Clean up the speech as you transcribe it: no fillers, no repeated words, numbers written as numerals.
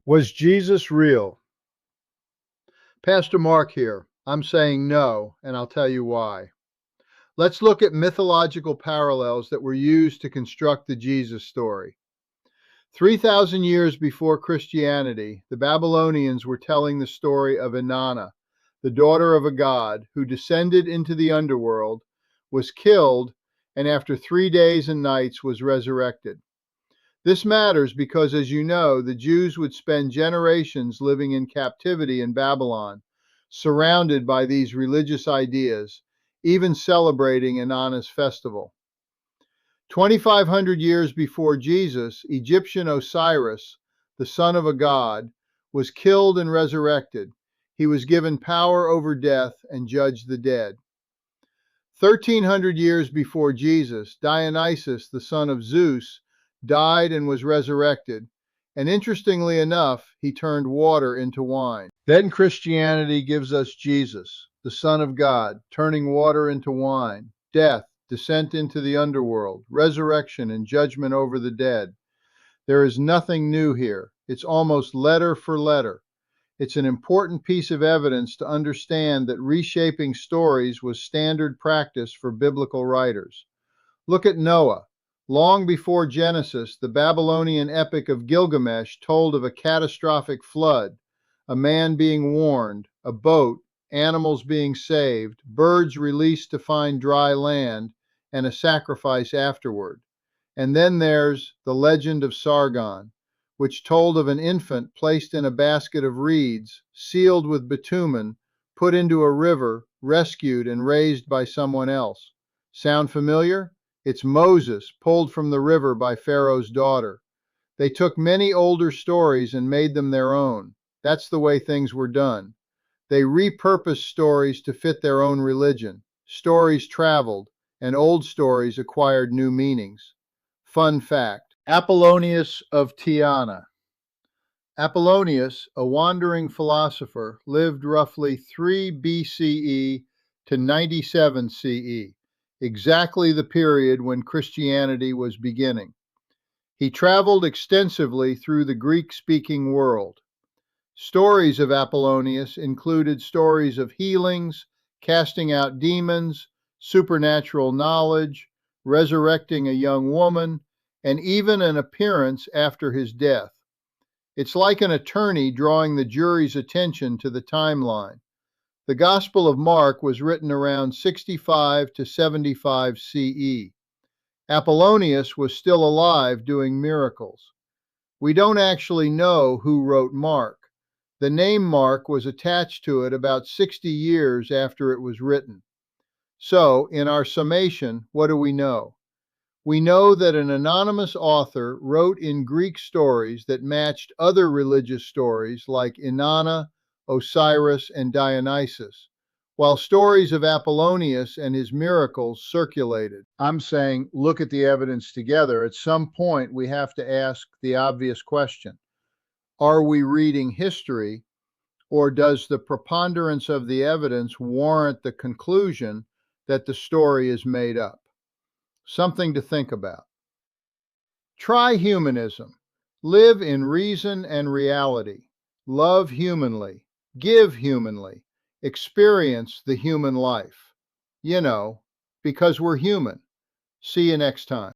Was Jesus real? Pastor Marc here. I'm saying no, and I'll tell you why. Let's look at mythological parallels that were used to construct the Jesus story. 3,000 years before Christianity, the Babylonians were telling the story of Inanna, the daughter of a god who descended into the underworld, was killed, and after 3 days and nights was resurrected. This matters because, as you know, the Jews would spend generations living in captivity in Babylon, surrounded by these religious ideas, even celebrating Inanna's festival. 2,500 years before Jesus, Egyptian Osiris, the son of a god, was killed and resurrected. He was given power over death and judged the dead. 1,300 years before Jesus, Dionysus, the son of Zeus, died and was resurrected, and interestingly enough, he turned water into wine. Then Christianity gives us Jesus, the Son of God, turning water into wine, death, descent into the underworld, resurrection and judgment over the dead. There is nothing new here. It's almost letter for letter. It's an important piece of evidence to understand that reshaping stories was standard practice for biblical writers. Look at Noah. Long before Genesis, the Babylonian epic of Gilgamesh told of a catastrophic flood, a man being warned, a boat, animals being saved, birds released to find dry land, and a sacrifice afterward. And then there's the legend of Sargon, which told of an infant placed in a basket of reeds, sealed with bitumen, put into a river, rescued and raised by someone else. Sound familiar? It's Moses, pulled from the river by Pharaoh's daughter. They took many older stories and made them their own. That's the way things were done. They repurposed stories to fit their own religion. Stories traveled, and old stories acquired new meanings. Fun fact: Apollonius of Tyana. Apollonius, a wandering philosopher, lived roughly 3 BCE to 97 CE. Exactly the period when Christianity was beginning. He traveled extensively through the Greek-speaking world. Stories of Apollonius included stories of healings, casting out demons, supernatural knowledge, resurrecting a young woman, and even an appearance after his death. It's like an attorney drawing the jury's attention to the timeline. The Gospel of Marc was written around 65 to 75 CE. Apollonius was still alive doing miracles. We don't actually know who wrote Marc. The name Marc was attached to it about 60 years after it was written. So, in our summation, what do we know? We know that an anonymous author wrote in Greek stories that matched other religious stories like Inanna, Osiris and Dionysus, while stories of Apollonius and his miracles circulated. I'm saying, look at the evidence together. At some point, we have to ask the obvious question. Are we reading history, or does the preponderance of the evidence warrant the conclusion that the story is made up? Something to think about. Try humanism. Live in reason and reality. Love humanly. Give humanly. Experience the human life. You know, because we're human. See you next time.